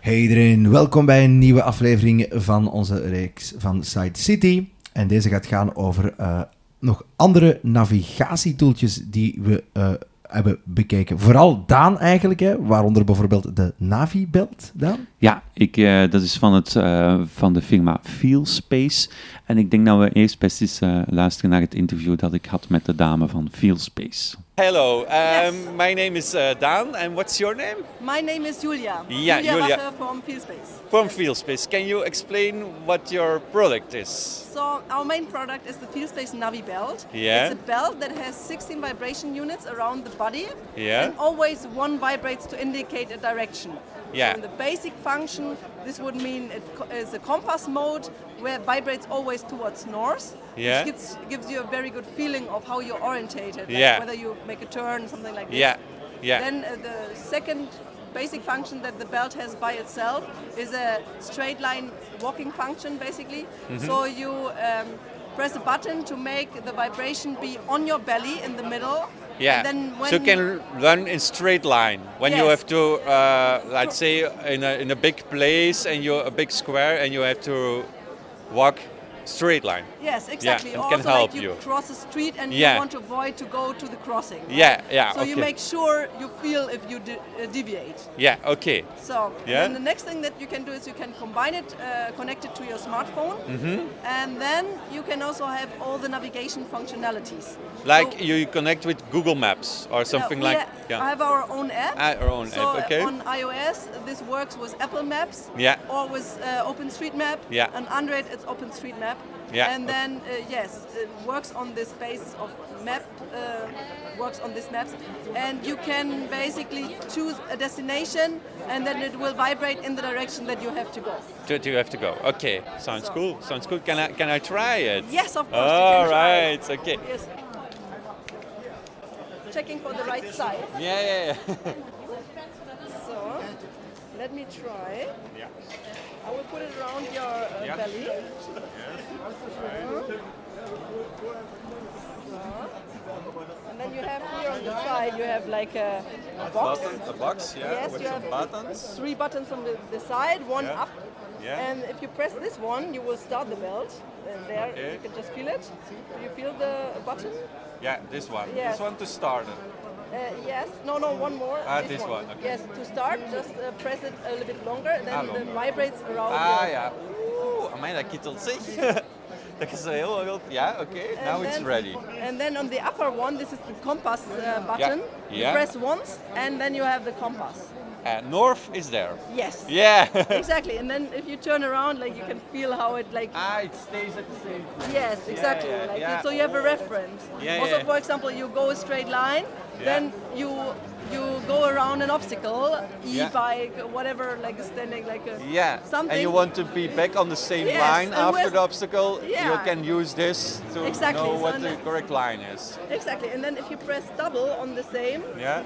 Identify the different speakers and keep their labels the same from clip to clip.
Speaker 1: Hey iedereen, welkom bij een nieuwe aflevering van onze reeks van SightCity. En deze gaat gaan over nog andere navigatietoeltjes die we hebben bekeken. Vooral Daan eigenlijk, hè, waaronder bijvoorbeeld de Navibelt, Daan?
Speaker 2: Ja, dat is van de firma Feelspace. En ik denk dat we eerst best eens luisteren naar het interview dat ik had met de dame van Feelspace.
Speaker 3: Hello,
Speaker 4: Yes.
Speaker 3: my name is Dan, and what's your name?
Speaker 4: My name is Julia.
Speaker 3: Yeah, Julia.
Speaker 4: Wachter from Feelspace.
Speaker 3: From Feelspace. Can you explain what your product is?
Speaker 4: So our main product is the Feelspace Navi belt.
Speaker 3: Yeah.
Speaker 4: It's a belt that has 16 vibration units around the body.
Speaker 3: Yeah.
Speaker 4: And always one vibrates to indicate a direction.
Speaker 3: Yeah.
Speaker 4: So in the basic function, this would mean it is a compass mode where it vibrates always towards north.
Speaker 3: Yeah.
Speaker 4: Which gives you a very good feeling of how you're orientated. Like
Speaker 3: Yeah.
Speaker 4: whether you make a turn, something like this.
Speaker 3: Yeah, yeah.
Speaker 4: Then the second basic function that the belt has by itself is a straight line walking function, basically.
Speaker 3: Mm-hmm.
Speaker 4: So you press a button to make the vibration be on your belly in the middle.
Speaker 3: Yeah,
Speaker 4: And then when
Speaker 3: so you can run in straight line. When you
Speaker 4: Yes.
Speaker 3: have to, let's say, in a big place and you're a big square and you have to walk straight line.
Speaker 4: Yes, exactly.
Speaker 3: it
Speaker 4: Also,
Speaker 3: can help
Speaker 4: like you
Speaker 3: you.
Speaker 4: cross a street and
Speaker 3: Yeah.
Speaker 4: you want to avoid to go to the crossing. right?
Speaker 3: Yeah,
Speaker 4: So
Speaker 3: okay.
Speaker 4: you make sure you feel if you deviate.
Speaker 3: Yeah, okay.
Speaker 4: So
Speaker 3: Yeah.
Speaker 4: then the next thing that you can do is you can combine it, connect it to your smartphone, and then you can also have all the navigation functionalities.
Speaker 3: Like
Speaker 4: So,
Speaker 3: you connect with Google Maps or something
Speaker 4: we
Speaker 3: like
Speaker 4: have our own app.
Speaker 3: our own
Speaker 4: So
Speaker 3: app, okay.
Speaker 4: on iOS, this works with Apple Maps
Speaker 3: Yeah.
Speaker 4: or with OpenStreetMap.
Speaker 3: Yeah.
Speaker 4: On Android, it's OpenStreetMap.
Speaker 3: Yeah.
Speaker 4: And then, yes, it works on this basis of map, works on these maps. And you can basically choose a destination and then it will vibrate in the direction that you have to go.
Speaker 3: Do you have to go? Okay, sounds
Speaker 4: So-
Speaker 3: cool. Sounds good. Can I try it?
Speaker 4: Yes, of course.
Speaker 3: All
Speaker 4: you can try it.
Speaker 3: right. Okay.
Speaker 4: Yes. Checking for the right side.
Speaker 3: Yeah.
Speaker 4: So, let me try.
Speaker 3: Yeah.
Speaker 4: I will put it around your
Speaker 3: Yeah.
Speaker 4: belly. And then you have here on the side, you have like a box.
Speaker 3: A box, yeah,
Speaker 4: Yes,
Speaker 3: with
Speaker 4: you
Speaker 3: some
Speaker 4: have
Speaker 3: buttons.
Speaker 4: 3 buttons on the side, one
Speaker 3: Yeah.
Speaker 4: up.
Speaker 3: Yeah.
Speaker 4: And if you press this one, you will start the belt. And there,
Speaker 3: Okay.
Speaker 4: you can just feel it. Do you feel the button?
Speaker 3: Yeah, this one.
Speaker 4: Yes.
Speaker 3: This one to start it.
Speaker 4: Yes. No, one more.
Speaker 3: This one, okay.
Speaker 4: Yes, to start, just press it a little bit longer, and then it vibrates around.
Speaker 3: Ja. Oeh, amai, dat kittelt zich. Dat is heel. Ja, oké. Now it's ready.
Speaker 4: And then on the upper one, this is the compass button.
Speaker 3: Yeah.
Speaker 4: You press once, and then you have the compass.
Speaker 3: North is there.
Speaker 4: Yes.
Speaker 3: Yeah.
Speaker 4: Exactly. And then if you turn around, like you can feel how it like.
Speaker 3: It stays at the same.
Speaker 4: Yes, exactly.
Speaker 3: yeah,
Speaker 4: Like
Speaker 3: yeah.
Speaker 4: So you have a reference.
Speaker 3: Yeah,
Speaker 4: Also,
Speaker 3: yeah.
Speaker 4: for example, you go a straight line,
Speaker 3: Yeah.
Speaker 4: then you go around an obstacle,
Speaker 3: Yeah.
Speaker 4: e-bike, whatever, like standing like a
Speaker 3: Yeah.
Speaker 4: something.
Speaker 3: And you want to be back on the same
Speaker 4: Yes,
Speaker 3: line
Speaker 4: and
Speaker 3: after
Speaker 4: with-
Speaker 3: the obstacle.
Speaker 4: Yeah.
Speaker 3: You can use this to
Speaker 4: Exactly,
Speaker 3: know
Speaker 4: so
Speaker 3: what
Speaker 4: and
Speaker 3: the
Speaker 4: then-
Speaker 3: correct line is.
Speaker 4: Exactly. And then if you press double on the same,
Speaker 3: Yeah.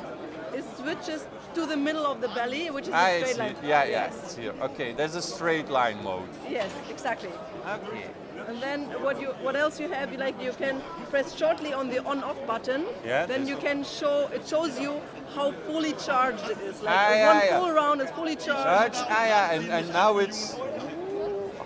Speaker 4: it switches to the middle of the belly, which is a
Speaker 3: I
Speaker 4: straight
Speaker 3: see.
Speaker 4: line.
Speaker 3: Yeah.
Speaker 4: Yes.
Speaker 3: It's here. Okay, there's a straight line mode.
Speaker 4: Yes, exactly.
Speaker 3: Okay.
Speaker 4: And then what else you have? You can press shortly on the on-off button.
Speaker 3: Yeah,
Speaker 4: Then
Speaker 3: this
Speaker 4: you
Speaker 3: one.
Speaker 4: can shows you how fully charged it is. Like
Speaker 3: Yeah,
Speaker 4: one
Speaker 3: yeah.
Speaker 4: full round is fully charged.
Speaker 3: Yeah, and now it's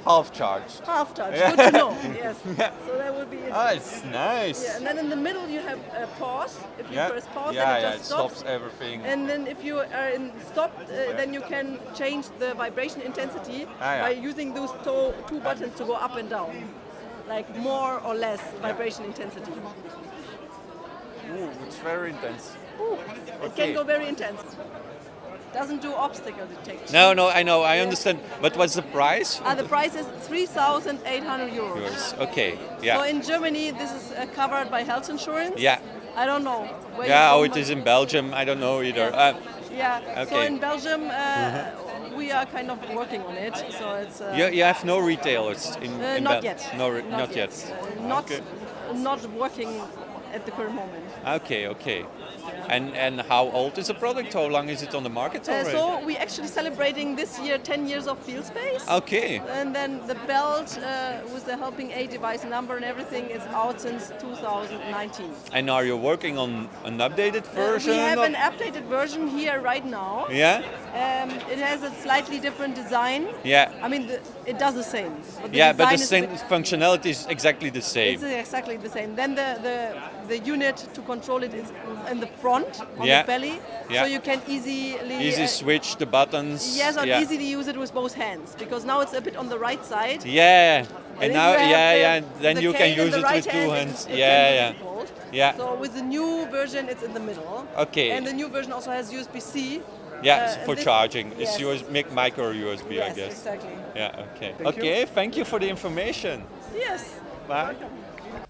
Speaker 3: half charged.
Speaker 4: Half charged.
Speaker 3: Yeah.
Speaker 4: Good to know. Yes.
Speaker 3: Yeah.
Speaker 4: So that would be it.
Speaker 3: It's nice.
Speaker 4: Yeah, and then in the middle you have a pause. If you press pause,
Speaker 3: yeah,
Speaker 4: then it
Speaker 3: it
Speaker 4: just
Speaker 3: stops everything.
Speaker 4: And then if you are in stopped, then you can change the vibration intensity
Speaker 3: Yeah.
Speaker 4: by using those two buttons to go up and down. Like more or less vibration intensity.
Speaker 3: Ooh, it's very intense.
Speaker 4: It
Speaker 3: Okay.
Speaker 4: can go very intense. Doesn't do obstacle detection.
Speaker 3: No, I know, I understand. But what's the price?
Speaker 4: The price is 3,800 euros.
Speaker 3: Yours. Okay,
Speaker 4: So
Speaker 3: yeah.
Speaker 4: in Germany, this is covered by health insurance.
Speaker 3: Yeah.
Speaker 4: I don't know. Where
Speaker 3: Yeah,
Speaker 4: you
Speaker 3: how
Speaker 4: go,
Speaker 3: it
Speaker 4: but-
Speaker 3: is in Belgium, I don't know either.
Speaker 4: Yeah. So
Speaker 3: Okay.
Speaker 4: in Belgium, we are kind of working on it. So it's.
Speaker 3: You have no retailers in
Speaker 4: Not
Speaker 3: Bel-
Speaker 4: yet.
Speaker 3: No, not yet.
Speaker 4: Not
Speaker 3: Okay.
Speaker 4: not working at the current moment.
Speaker 3: Okay. And how old is the product? How long is it on the market already?
Speaker 4: So we actually celebrating this year 10 years of Feelspace.
Speaker 3: Okay.
Speaker 4: And then the belt with the helping aid device number and everything is out since 2019.
Speaker 3: And are you working on an updated version?
Speaker 4: We have
Speaker 3: of-
Speaker 4: an updated version here right now.
Speaker 3: Yeah?
Speaker 4: It has a slightly different design.
Speaker 3: Yeah.
Speaker 4: I mean, it does the same. But the
Speaker 3: Yeah, but the
Speaker 4: design
Speaker 3: same functionality is exactly the same.
Speaker 4: It's exactly the same. Then the unit to control it is in the front, on
Speaker 3: Yeah.
Speaker 4: the belly.
Speaker 3: Yeah.
Speaker 4: So you can easily...
Speaker 3: Easy switch the buttons.
Speaker 4: Yes, or
Speaker 3: yeah.
Speaker 4: easily use it with both hands. Because now it's a bit on the right side.
Speaker 3: Yeah. And
Speaker 4: if
Speaker 3: now,
Speaker 4: you have
Speaker 3: then
Speaker 4: the
Speaker 3: you can
Speaker 4: cane in
Speaker 3: use
Speaker 4: the
Speaker 3: it
Speaker 4: right
Speaker 3: with 2
Speaker 4: hand,
Speaker 3: hands.
Speaker 4: it can
Speaker 3: Yeah,
Speaker 4: be
Speaker 3: yeah.
Speaker 4: difficult.
Speaker 3: Yeah.
Speaker 4: So with the new version, it's in the middle.
Speaker 3: Okay.
Speaker 4: And the new version also has USB-C.
Speaker 3: Yeah,
Speaker 4: and
Speaker 3: for
Speaker 4: this-
Speaker 3: charging. It's
Speaker 4: yes.
Speaker 3: micro USB, I
Speaker 4: Yes,
Speaker 3: guess.
Speaker 4: exactly.
Speaker 3: Yeah, okay. Thank you for the information.
Speaker 4: Yes.
Speaker 3: Bye.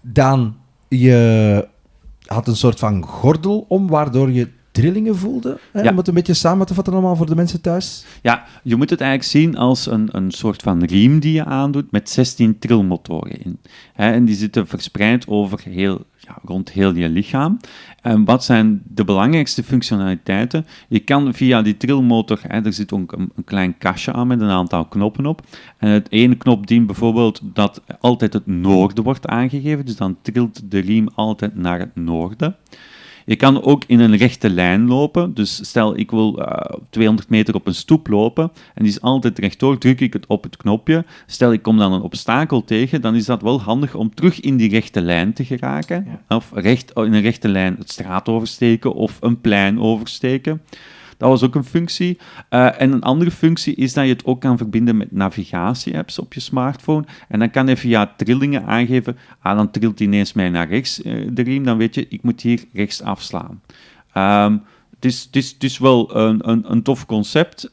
Speaker 1: Daan, je had een soort van gordel om, waardoor je trillingen voelde. Hè?
Speaker 2: Ja.
Speaker 1: Om het een beetje samen te vatten allemaal voor de mensen thuis.
Speaker 2: Ja, je moet het eigenlijk zien als een soort van riem die je aandoet met 16 trilmotoren in. En die zitten verspreid over rond heel je lichaam. En wat zijn de belangrijkste functionaliteiten? Je kan via die trilmotor, er zit ook een klein kastje aan met een aantal knoppen op. En het ene knop dient bijvoorbeeld dat altijd het noorden wordt aangegeven. Dus dan trilt de riem altijd naar het noorden. Je kan ook in een rechte lijn lopen. Dus stel, ik wil 200 meter op een stoep lopen en die is altijd rechtdoor, druk ik het op het knopje. Stel, ik kom dan een obstakel tegen, dan is dat wel handig om terug in die rechte lijn te geraken. Ja. Of in een rechte lijn het straat oversteken of een plein oversteken. Dat was ook een functie. En een andere functie is dat je het ook kan verbinden met navigatie-apps op je smartphone. En dan kan je via trillingen aangeven, dan trilt die ineens mij naar rechts, de riem. Dan weet je, ik moet hier rechts afslaan. Het is wel een tof concept,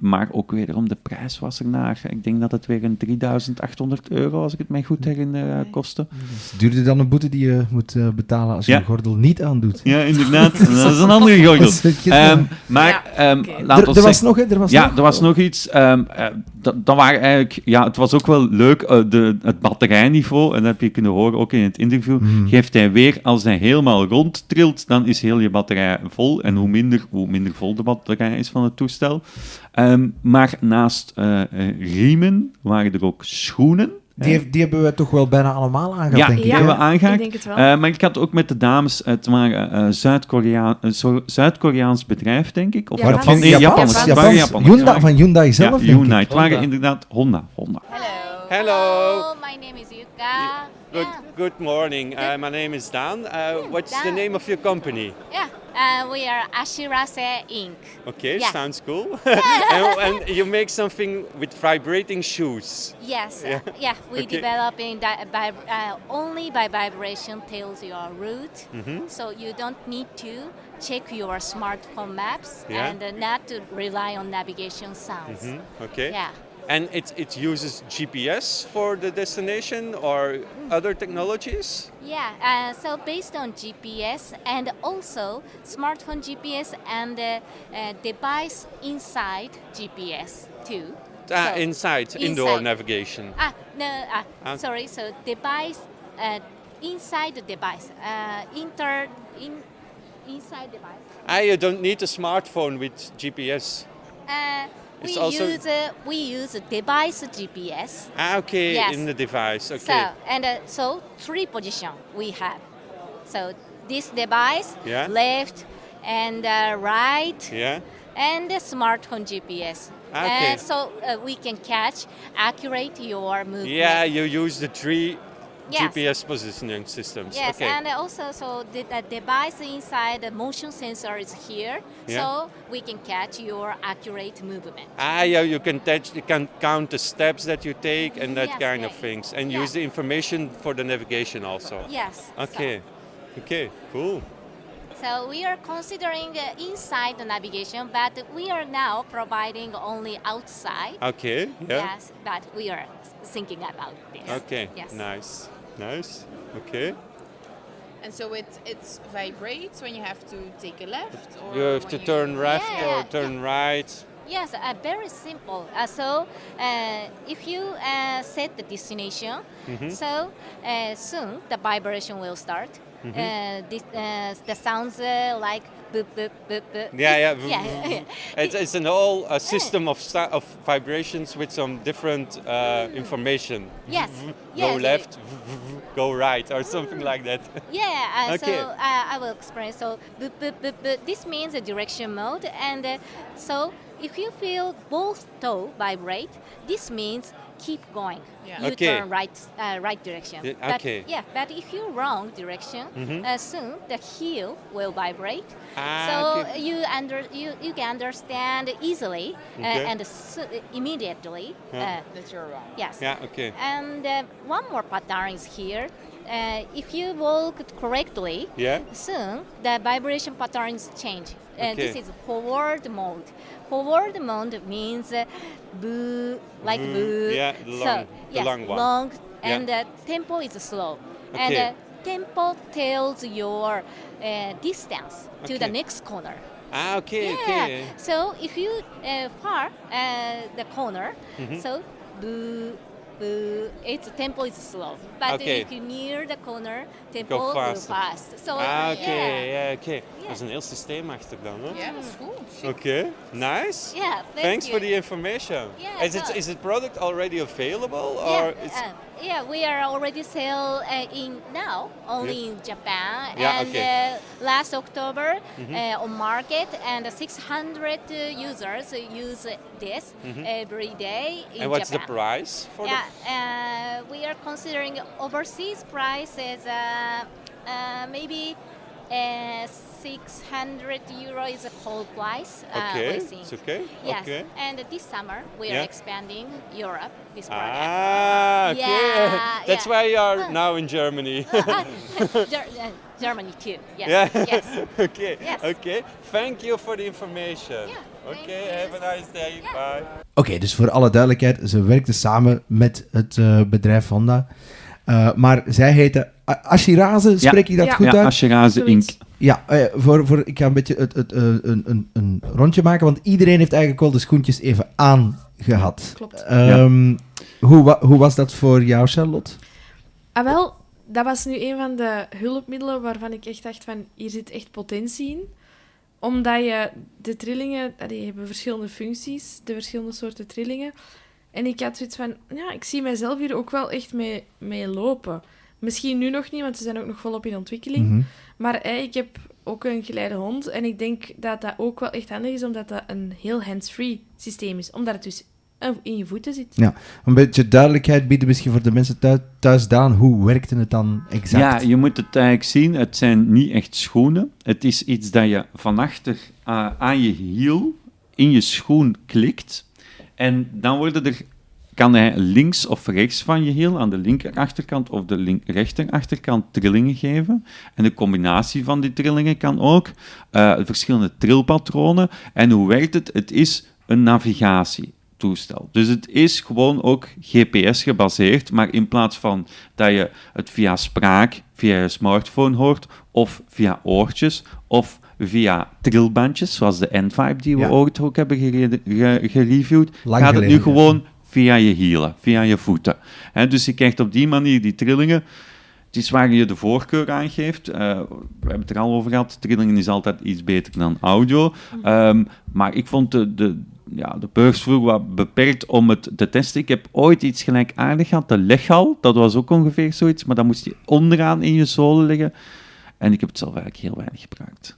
Speaker 2: maar ook wederom de prijs was ernaar. Ik denk dat het weer een €3.800, als ik het mij goed herinner, kostte.
Speaker 1: Dus duurde dan een boete die je moet betalen als je een gordel niet aandoet.
Speaker 2: Ja, inderdaad. Dat is een andere gordel.
Speaker 1: Er was nog, hè?
Speaker 2: Er was nog iets. Dat waren eigenlijk... Ja, het was ook wel leuk. Het batterijniveau, en dat heb je kunnen horen ook in het interview, geeft hij weer, als hij helemaal rond trilt, dan is heel je batterij vol. En hoe minder vol de batterij is van het toestel. Maar naast riemen waren er ook schoenen.
Speaker 1: Die hebben we toch wel bijna allemaal aangehad,
Speaker 2: Ja,
Speaker 1: denk ik.
Speaker 2: die hebben we aangehaakt.
Speaker 5: Ik denk het wel.
Speaker 2: Maar ik had ook met de dames, het waren Zuid-Koreaans bedrijf, denk ik. Of
Speaker 5: Japans.
Speaker 2: Japans. Het waren Japanners.
Speaker 1: Van Hyundai zelf,
Speaker 2: ja,
Speaker 1: denk
Speaker 2: Hyundai.
Speaker 1: ik.
Speaker 2: Het waren inderdaad Honda.
Speaker 6: Hello.
Speaker 3: Hello.
Speaker 6: My name is Yuka.
Speaker 3: Good morning. My name is Dan. What's the
Speaker 6: Dan.
Speaker 3: name of your company?
Speaker 6: We are Ashirase Inc.
Speaker 3: Okay,
Speaker 6: Yeah.
Speaker 3: sounds cool. and you make something with vibrating shoes.
Speaker 6: Yes, we
Speaker 3: Okay.
Speaker 6: developing only by vibration tells your route. So you don't need to check your smartphone maps
Speaker 3: Yeah.
Speaker 6: and not to rely on navigation sounds.
Speaker 3: Okay.
Speaker 6: Yeah.
Speaker 3: And it uses GPS for the destination or other technologies?
Speaker 6: Yeah, so based on GPS and also smartphone GPS and device inside GPS too. So
Speaker 3: Inside, indoor navigation.
Speaker 6: Sorry. So device inside the device, inside device.
Speaker 3: You don't need a smartphone with GPS. It's also-
Speaker 6: We use device GPS.
Speaker 3: Okay,
Speaker 6: Yes.
Speaker 3: in the device. Okay.
Speaker 6: So 3 position we have. So this device,
Speaker 3: Yeah.
Speaker 6: left and right,
Speaker 3: Yeah.
Speaker 6: and the smartphone GPS.
Speaker 3: Okay.
Speaker 6: So we can catch accurate your movement.
Speaker 3: Yeah, you use the 3
Speaker 6: Yes.
Speaker 3: GPS positioning systems.
Speaker 6: Yes,
Speaker 3: Okay.
Speaker 6: and also the device inside the motion sensor is here,
Speaker 3: Yeah.
Speaker 6: so we can catch your accurate movement.
Speaker 3: Yeah, you can count the steps that you take and that
Speaker 6: Yes,
Speaker 3: kind of
Speaker 6: yeah.
Speaker 3: things, and
Speaker 6: Yeah.
Speaker 3: use the information for the navigation also.
Speaker 6: Yes.
Speaker 3: Okay. Okay. Cool.
Speaker 6: So we are considering inside the navigation, but we are now providing only outside.
Speaker 3: Okay. Yeah.
Speaker 6: Yes, but we are thinking about this.
Speaker 3: Okay.
Speaker 6: Yes.
Speaker 3: Nice. Okay.
Speaker 5: And so it vibrates when you have to take a left? Or
Speaker 3: You have to
Speaker 5: when
Speaker 3: turn left
Speaker 6: Yeah,
Speaker 3: or turn right.
Speaker 6: Yes, very simple. If you set the destination, so soon the vibration will start. The sounds like boop, boop, boop, boop.
Speaker 3: Yeah. It's an whole system of vibrations with some different information.
Speaker 6: Yes.
Speaker 3: Go
Speaker 6: Yes.
Speaker 3: left, go right, or something like that.
Speaker 6: Yeah,
Speaker 3: Okay.
Speaker 6: so I will explain. So this means the direction mode, and so if you feel both toe vibrate, this means keep going.
Speaker 5: Yeah.
Speaker 6: You
Speaker 3: Okay.
Speaker 6: turn right direction.
Speaker 3: Yeah, okay.
Speaker 6: But if you wrong direction, soon the heel will vibrate.
Speaker 3: Ah,
Speaker 6: So
Speaker 3: okay.
Speaker 6: you can understand easily
Speaker 3: Okay.
Speaker 6: and immediately.
Speaker 5: That you're wrong.
Speaker 6: Yes.
Speaker 3: Yeah, okay.
Speaker 6: And one more pattern is here. If you walk correctly,
Speaker 3: Yeah?
Speaker 6: soon the vibration patterns change.
Speaker 3: Okay.
Speaker 6: This is forward mode. Forward mode means boo, like boo.
Speaker 3: Yeah, the long one.
Speaker 6: long,
Speaker 3: Yeah.
Speaker 6: and tempo is slow.
Speaker 3: Okay.
Speaker 6: And tempo tells your distance to the
Speaker 3: Okay.
Speaker 6: next corner.
Speaker 3: Ah, okay,
Speaker 6: Yeah.
Speaker 3: okay.
Speaker 6: So if you far the corner, so boo, boo, its tempo is slow. But
Speaker 3: Okay.
Speaker 6: if you near the corner, tempo
Speaker 3: Go
Speaker 6: will
Speaker 3: faster.
Speaker 6: fast. So
Speaker 3: Ah, oké,
Speaker 6: yeah,
Speaker 3: ja, oké. Dat is een heel systeem achter dan, hè?
Speaker 5: Yeah, that's cool. Chic.
Speaker 3: Oké, nice.
Speaker 6: yeah.
Speaker 3: Thanks
Speaker 6: you.
Speaker 3: for the information.
Speaker 6: Yeah,
Speaker 3: Is the product already available or it's
Speaker 6: we are already sell in now only in Japan
Speaker 3: Yeah,
Speaker 6: and
Speaker 3: okay.
Speaker 6: last October on market and 600 users use this every day in
Speaker 3: and what's
Speaker 6: Japan.
Speaker 3: the price for
Speaker 6: We are considering overseas price is maybe 600 euro is a whole price.
Speaker 3: Okay,
Speaker 6: we think.
Speaker 3: it's okay.
Speaker 6: Yes,
Speaker 3: Okay.
Speaker 6: and this summer we
Speaker 3: Yeah.
Speaker 6: are expanding Europe. This product.
Speaker 3: Ah, okay.
Speaker 6: Yeah,
Speaker 3: That's
Speaker 6: yeah.
Speaker 3: why you are now in Germany.
Speaker 6: Germany too. Yes.
Speaker 3: Yeah.
Speaker 6: Yes.
Speaker 3: Okay.
Speaker 6: Yes.
Speaker 3: Okay. Thank you for the information.
Speaker 6: Yeah, thank
Speaker 3: Okay.
Speaker 6: you.
Speaker 3: Have a nice day.
Speaker 6: Yeah.
Speaker 3: Bye.
Speaker 1: Oké, dus voor alle duidelijkheid, ze werkten samen met het bedrijf Honda. Maar zij heten Ashiraze, spreek ik dat goed
Speaker 2: Ja,
Speaker 1: uit?
Speaker 2: Ashiraze Inc.
Speaker 1: Ja, ik ga een beetje een rondje maken, want iedereen heeft eigenlijk wel de schoentjes even aangehad.
Speaker 7: Klopt.
Speaker 1: Hoe was dat voor jou, Charlotte?
Speaker 7: Ah, wel, dat was nu een van de hulpmiddelen waarvan ik echt dacht van, hier zit echt potentie in. Omdat je de trillingen, die hebben verschillende functies, de verschillende soorten trillingen. En ik had zoiets van, ja, ik zie mijzelf hier ook wel echt mee lopen. Misschien nu nog niet, want ze zijn ook nog volop in ontwikkeling.
Speaker 1: Mhm.
Speaker 7: Maar ik heb ook een geleide hond. En ik denk dat dat ook wel echt handig is, omdat dat een heel hands-free systeem is. Omdat het dus in je voeten zit.
Speaker 1: Ja, een beetje duidelijkheid bieden misschien voor de mensen thuis, Daan. Hoe werkte het dan exact?
Speaker 2: Ja, je moet het eigenlijk zien. Het zijn niet echt schoenen. Het is iets dat je van achter aan je hiel in je schoen klikt. En dan kan hij links of rechts van je hiel, aan de linkerachterkant of de rechterachterkant, trillingen geven. En de combinatie van die trillingen kan ook verschillende trilpatronen. En hoe werkt het? Het is een navigatietoestel. Dus het is gewoon ook GPS gebaseerd, maar in plaats van dat je het via spraak, via je smartphone hoort, of via oortjes, of via trilbandjes, zoals de N5 die we ooit ook hebben gereviewd, gaat het nu gewoon via je hielen, via je voeten. Dus je krijgt op die manier die trillingen. Het is waar je de voorkeur aan geeft. We hebben het er al over gehad. Trillingen is altijd iets beter dan audio. Maar ik vond de beurs vroeger wat beperkt om het te testen. Ik heb ooit iets gelijkaardigs gehad, de leghal. Dat was ook ongeveer zoiets, maar dan moest je onderaan in je zolen liggen. En ik heb het zelf eigenlijk heel weinig gebruikt.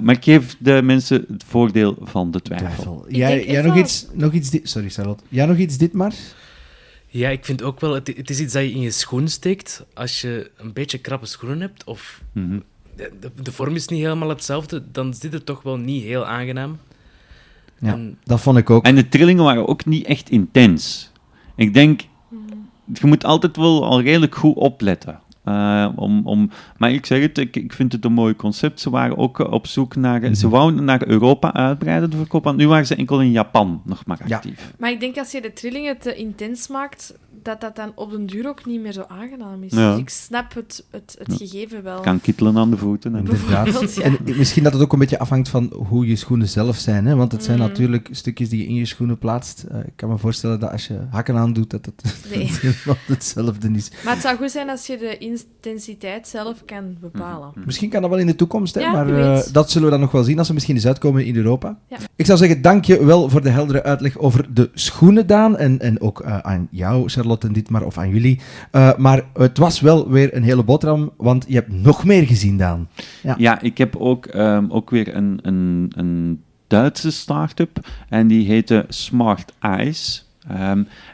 Speaker 2: Maar ik geef de mensen het voordeel van de twijfel.
Speaker 1: Jij nog iets... Sorry, Charlotte. Jij nog iets dit maar?
Speaker 8: Ja, ik vind ook wel, het is iets dat je in je schoen steekt. Als je een beetje krappe schoenen hebt, of de vorm is niet helemaal hetzelfde, dan zit het toch wel niet heel aangenaam.
Speaker 1: Ja, dat vond ik ook.
Speaker 2: En de trillingen waren ook niet echt intens. Ik denk, je moet altijd wel al redelijk goed opletten. Maar ik zeg het, ik vind het een mooi concept. Ze waren ook op zoek naar... Ze wouden naar Europa uitbreiden, de verkoop. Want nu waren ze enkel in Japan nog maar actief.
Speaker 7: Ja. Maar ik denk als je de trillingen te intens maakt, dat dan op den duur ook niet meer zo aangenaam is.
Speaker 2: Ja.
Speaker 7: Dus ik snap het gegeven wel.
Speaker 2: Kan kittelen aan de voeten.
Speaker 1: Inderdaad.
Speaker 7: Ja.
Speaker 1: En misschien dat het ook een beetje afhangt van hoe je schoenen zelf zijn. Hè? Want het zijn natuurlijk stukjes die je in je schoenen plaatst. Ik kan me voorstellen dat als je hakken aandoet, dat het helemaal hetzelfde is.
Speaker 7: Maar het zou goed zijn als je de intensiteit zelf kan bepalen.
Speaker 1: Misschien kan dat wel in de toekomst, hè?
Speaker 7: Ja,
Speaker 1: maar
Speaker 7: wie weet.
Speaker 1: dat zullen we dan nog wel zien als ze misschien eens uitkomen in Europa.
Speaker 7: Ja.
Speaker 1: Ik zou zeggen, dank je wel voor de heldere uitleg over de schoenen, Daan. En ook aan jou, Charlotte, en Dietmar, of aan jullie. Maar het was wel weer een hele boterham, want je hebt nog meer gezien, Daan.
Speaker 2: Ja, ik heb ook weer een Duitse start-up en die heette Smart Eyes.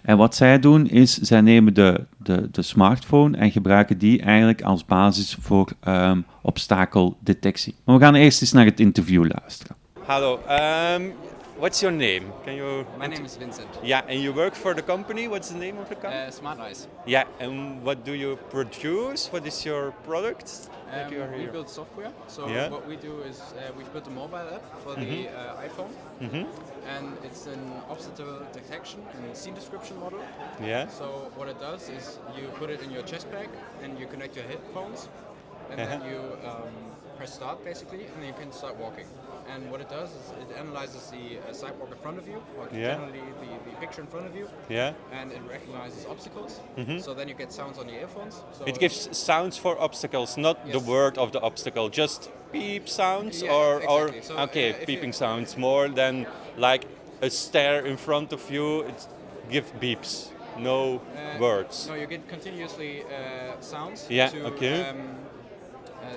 Speaker 2: En wat zij doen is, zij nemen de smartphone en gebruiken die eigenlijk als basis voor obstakeldetectie. Maar we gaan eerst eens naar het interview luisteren.
Speaker 3: Hello. What's your name? Can you?
Speaker 9: My name is Vincent.
Speaker 3: Yeah, and you work for the company. What's the name of the company?
Speaker 9: Smart Eyes.
Speaker 3: Yeah, and what do you produce? What is your product? That you are
Speaker 9: We
Speaker 3: here?
Speaker 9: build software. So
Speaker 3: Yeah.
Speaker 9: what we do is we've built a mobile app for the iPhone, and it's an obstacle detection and scene description model.
Speaker 3: Yeah.
Speaker 9: So what it does is you put it in your chest bag and you connect your headphones, and then you press start basically, and then you can start walking. And what it does is it analyzes the sidewalk in front of you, or generally the picture in front of you, and it recognizes obstacles. So then you get sounds on the earphones. So
Speaker 3: It gives sounds for obstacles, not the word of the obstacle, just beep sounds
Speaker 9: exactly. So, if
Speaker 3: beeping sounds more than like a stair in front of you. It gives beeps, no words.
Speaker 9: No, you get continuously sounds.
Speaker 3: Yeah,
Speaker 9: To,
Speaker 3: okay.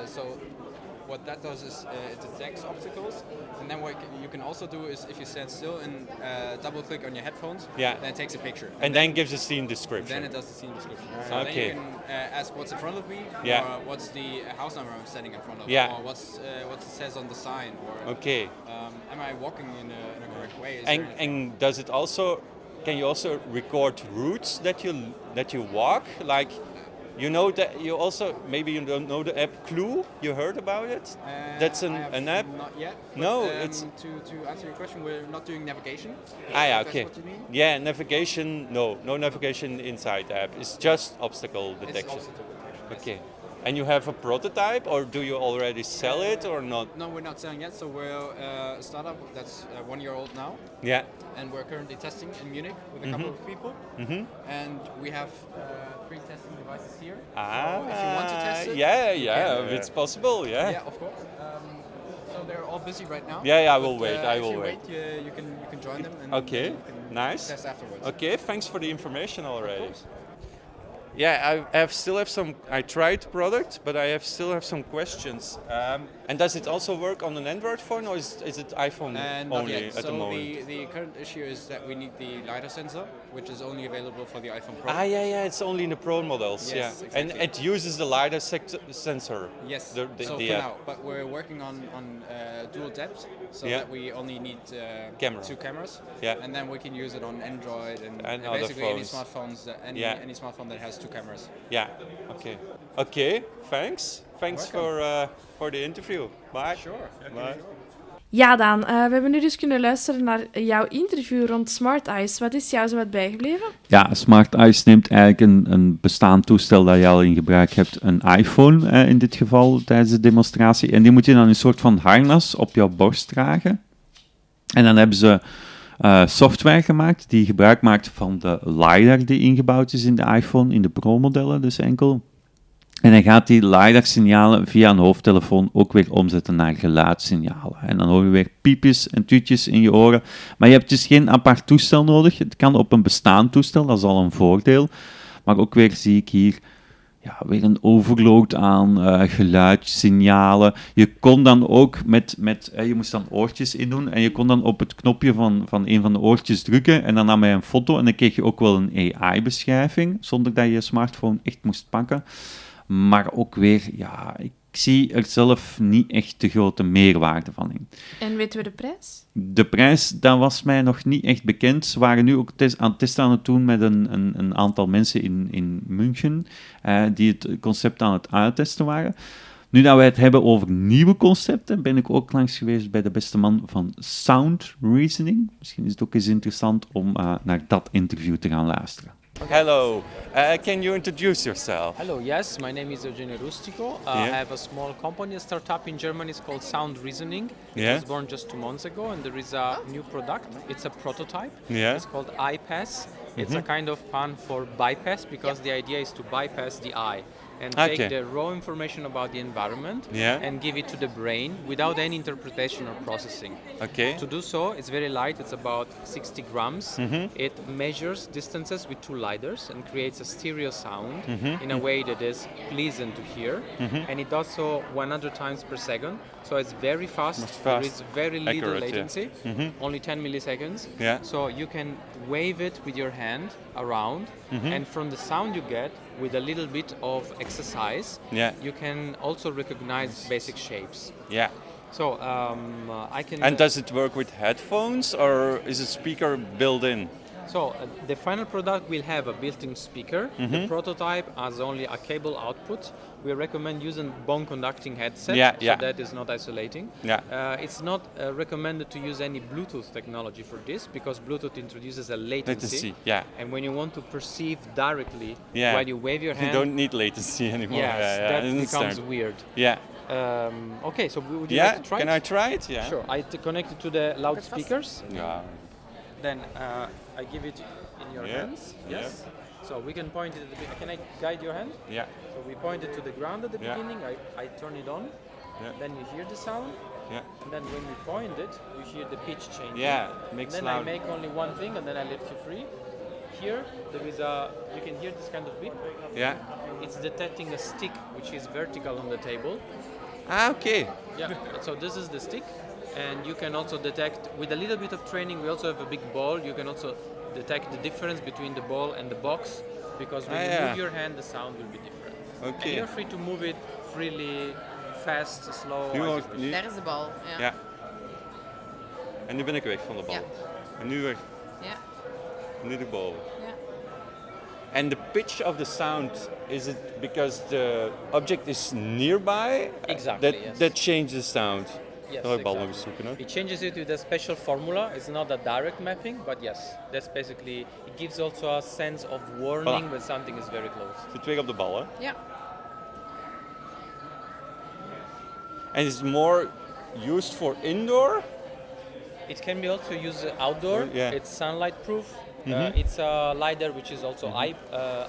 Speaker 9: So what that does is it detects obstacles, and then what you can also do is if you stand still and double click on your headphones, then it takes a picture.
Speaker 3: And then gives a scene description.
Speaker 9: Then it does the scene description. So
Speaker 3: Okay.
Speaker 9: then you can ask what's in front of me, or what's the house number I'm standing in front of, or what it says on the sign, or am I walking in a correct way? Is there anything?
Speaker 3: And does it also? Can you also record routes that you walk? Like, you know that you also maybe you don't know the app Clue. You heard about it? That's
Speaker 9: I have
Speaker 3: an app.
Speaker 9: Not yet.
Speaker 3: No,
Speaker 9: but,
Speaker 3: it's
Speaker 9: to answer your question. We're not doing navigation.
Speaker 3: yeah,
Speaker 9: If
Speaker 3: okay.
Speaker 9: That's what you mean.
Speaker 3: Yeah, navigation. No navigation inside the app. It's just obstacle detection.
Speaker 9: It's obstacle detection. Yes.
Speaker 3: Okay. And you have a prototype, or do you already sell it or not?
Speaker 9: No, we're not selling yet. So we're a startup that's 1 year old now.
Speaker 3: Yeah.
Speaker 9: And we're currently testing in Munich with a couple of people. And we have 3 testing devices here. So if you want to test it,
Speaker 3: if it's possible,
Speaker 9: yeah, of course. So they're all busy right now.
Speaker 3: Yeah, I will wait. I
Speaker 9: If
Speaker 3: will
Speaker 9: you
Speaker 3: wait.
Speaker 9: you can join them. And
Speaker 3: Okay,
Speaker 9: you can
Speaker 3: nice.
Speaker 9: Test afterwards.
Speaker 3: Okay, thanks for the information already. Yeah, I tried the product, but I still have some questions. And does it also work on an Android phone, or is it iPhone
Speaker 9: Not
Speaker 3: only
Speaker 9: yet.
Speaker 3: at the
Speaker 9: So
Speaker 3: moment?
Speaker 9: the current issue is that we need the LiDAR sensor, which is only available for the iPhone Pro.
Speaker 3: It's only in the Pro models.
Speaker 9: Yes,
Speaker 3: yeah, and
Speaker 9: exactly.
Speaker 3: it uses the LiDAR sensor.
Speaker 9: Yes,
Speaker 3: the
Speaker 9: so
Speaker 3: the
Speaker 9: for
Speaker 3: app.
Speaker 9: now, but we're working on dual depth, so
Speaker 3: Yeah.
Speaker 9: that we only need
Speaker 3: Camera.
Speaker 9: 2 cameras,
Speaker 3: Yeah.
Speaker 9: and then we can use it on Android and
Speaker 3: other
Speaker 9: basically any
Speaker 3: phones.
Speaker 9: smartphones,
Speaker 3: Yeah.
Speaker 9: any smartphone that has 2 cameras.
Speaker 3: Yeah. Okay. Thanks for the interview. Bye.
Speaker 9: Sure.
Speaker 3: Bye.
Speaker 7: Ja, Daan, we hebben nu dus kunnen luisteren naar jouw interview rond Smart Eyes. Wat is jou zo wat bijgebleven?
Speaker 2: Ja, Smart Eyes neemt eigenlijk een bestaand toestel dat je al in gebruik hebt, een iPhone in dit geval, tijdens de demonstratie. En die moet je dan een soort van harnas op jouw borst dragen. En dan hebben ze software gemaakt die gebruik maakt van de LiDAR die ingebouwd is in de iPhone, in de Pro-modellen dus enkel. En dan gaat die LiDAR-signalen via een hoofdtelefoon ook weer omzetten naar geluidssignalen. En dan hoor je weer piepjes en tuutjes in je oren. Maar je hebt dus geen apart toestel nodig. Het kan op een bestaand toestel, dat is al een voordeel. Maar ook weer zie ik hier weer een overload aan geluidssignalen. Je kon dan ook je moest dan oortjes indoen en je kon dan op het knopje van een van de oortjes drukken en dan nam hij een foto en dan kreeg je ook wel een AI-beschrijving, zonder dat je je smartphone echt moest pakken. Maar ook weer, ik zie er zelf niet echt de grote meerwaarde van in.
Speaker 7: En weten we de prijs?
Speaker 2: De prijs, dat was mij nog niet echt bekend. Ze waren nu ook aan het testen aan het doen met een aantal mensen in München, die het concept aan het uittesten waren. Nu dat wij het hebben over nieuwe concepten, ben ik ook langs geweest bij de beste man van Sound Reasoning. Misschien is het ook eens interessant om naar dat interview te gaan luisteren.
Speaker 3: Hello. Can you introduce yourself?
Speaker 10: Hello, yes, my name is Eugenio Rustico. I have a small company, a startup in Germany. It's called Sound Reasoning. It was born just 2 months ago, and there is a new product. It's a prototype. It's called iPass. It's a kind of pun for bypass, because the idea is to bypass the eye. and take the raw information about the environment and give it to the brain without any interpretation or processing.
Speaker 3: Okay.
Speaker 10: To do so, it's very light. It's about 60 grams. It measures distances with 2 lidars and creates a stereo sound in a way that is pleasant to hear. And it does so 100 times per second. So it's very fast. There is very little latency, only 10 milliseconds.
Speaker 3: Yeah.
Speaker 10: So you can wave it with your hand around, and from the sound you get, with a little bit of exercise, you can also recognize basic shapes.
Speaker 3: Yeah.
Speaker 10: So I can.
Speaker 3: And does it work with headphones, or is a speaker built in?
Speaker 10: So the final product will have a built-in speaker. The prototype has only a cable output. We recommend using bone-conducting headset, so that is not isolating. It's not recommended to use any Bluetooth technology for this, because Bluetooth introduces a latency. And when you want to perceive directly while you wave your hand,
Speaker 3: you don't need latency anymore.
Speaker 10: That becomes weird. Okay, so would you like to try it?
Speaker 3: Can I try it? Yeah.
Speaker 10: Sure. I connect it to the loudspeakers. Then I give it in your hands. Yes. So we can point it at the beginning. Can I guide your hand?
Speaker 3: Yeah.
Speaker 10: So we point it to the ground at the beginning. I turn it on. Then you hear the sound. And then when we point it, you hear the pitch change.
Speaker 3: Makes
Speaker 10: then
Speaker 3: loud.
Speaker 10: I make only one thing, and then I lift you free. Here there is you can hear this kind of beep. It's detecting a stick which is vertical on the table.
Speaker 3: Okay.
Speaker 10: So this is the stick. And you can also detect, with a little bit of training, we also have a big ball. You can also detect the difference between the ball and the box, because when you move your hand, the sound will be different.
Speaker 3: Okay.
Speaker 10: And you're free to move it freely, fast, slow.
Speaker 5: Daar is de bal.
Speaker 3: Ja. En nu ben ik weg van de bal. En nu weg.
Speaker 5: Ja.
Speaker 3: Nu de bal.
Speaker 5: Ja.
Speaker 3: And the pitch of the sound, is it because the object is nearby?
Speaker 10: Exactly,
Speaker 3: That changes the sound?
Speaker 10: Yes,
Speaker 3: exactly.
Speaker 10: It changes it with a special formula. It's not a direct mapping, but yes, that's basically, it gives also a sense of warning when something is very close.
Speaker 3: Zit weer op de bal, hè?
Speaker 5: Ja.
Speaker 3: And it's more used for indoor?
Speaker 10: It can be also used outdoor. It's sunlight proof. It's a lidar which is also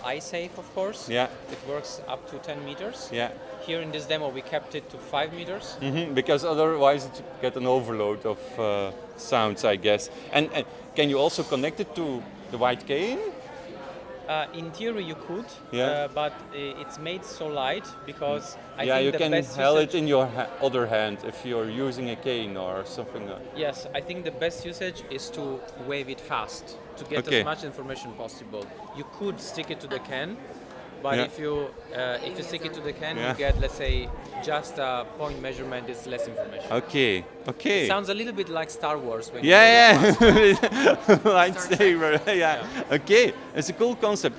Speaker 10: eye safe, of course. It works up to 10 meters. Here in this demo we kept it to 5 meters.
Speaker 3: Because otherwise it get an overload of sounds, I guess. And can you also connect it to the white cane?
Speaker 10: In theory you could, but it's made so light because I think
Speaker 3: you
Speaker 10: the
Speaker 3: can
Speaker 10: best
Speaker 3: hold
Speaker 10: usage...
Speaker 3: it in your other hand if you're using a cane or something.
Speaker 10: Yes, I think the best usage is to wave it fast to get as much information possible. You could stick it to the can, but if you stick it to the can, you get, let's say, just a point measurement. It's less information.
Speaker 3: Okay.
Speaker 10: It sounds a little bit like Star Wars. When
Speaker 3: Lightsaber. Okay, it's a cool concept.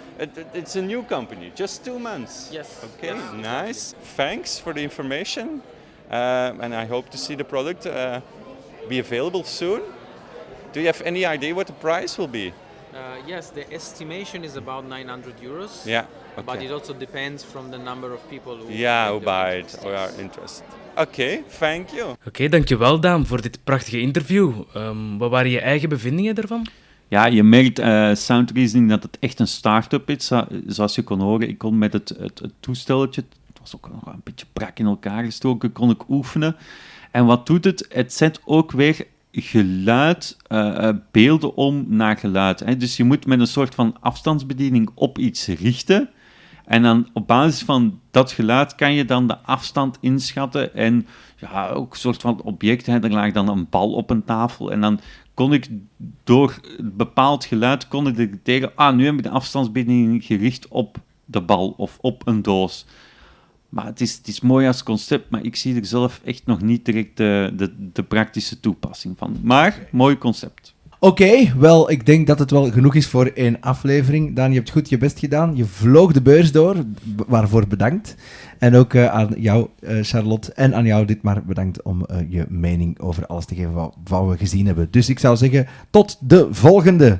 Speaker 3: It's a new company, just 2 months.
Speaker 10: Yes.
Speaker 3: Okay, nice. Thanks for the information, and I hope to see the product be available soon. Do you have any idea what the price will be?
Speaker 10: Yes, the estimation is about €900.
Speaker 3: But
Speaker 10: it also depends from the number of people who
Speaker 3: buy it or are interested. Oké, thank you.
Speaker 8: Oké, dankjewel Daan voor dit prachtige interview. Wat waren je eigen bevindingen daarvan?
Speaker 2: Ja, je merkt Sound Reasoning dat het echt een start-up is. Zoals je kon horen, ik kon met het toestelletje, het was ook nog een beetje brak in elkaar gestoken, kon ik oefenen. En wat doet het? Het zet ook weer geluid, beelden om naar geluid. Hè. Dus je moet met een soort van afstandsbediening op iets richten. En dan op basis van dat geluid kan je dan de afstand inschatten. En ja, ook een soort van object. Hè. Er lag dan een bal op een tafel. En dan kon ik door een bepaald geluid tegen... nu heb ik de afstandsbediening gericht op de bal of op een doos. Maar het is mooi als concept, maar ik zie er zelf echt nog niet direct de praktische toepassing van. Maar, mooi concept.
Speaker 1: Oké, wel, ik denk dat het wel genoeg is voor 1 aflevering. Daan, je hebt goed je best gedaan. Je vloog de beurs door, waarvoor bedankt. En ook aan jou, Charlotte, en aan jou, Ditmar, bedankt om je mening over alles te geven wat we gezien hebben. Dus ik zou zeggen, tot de volgende!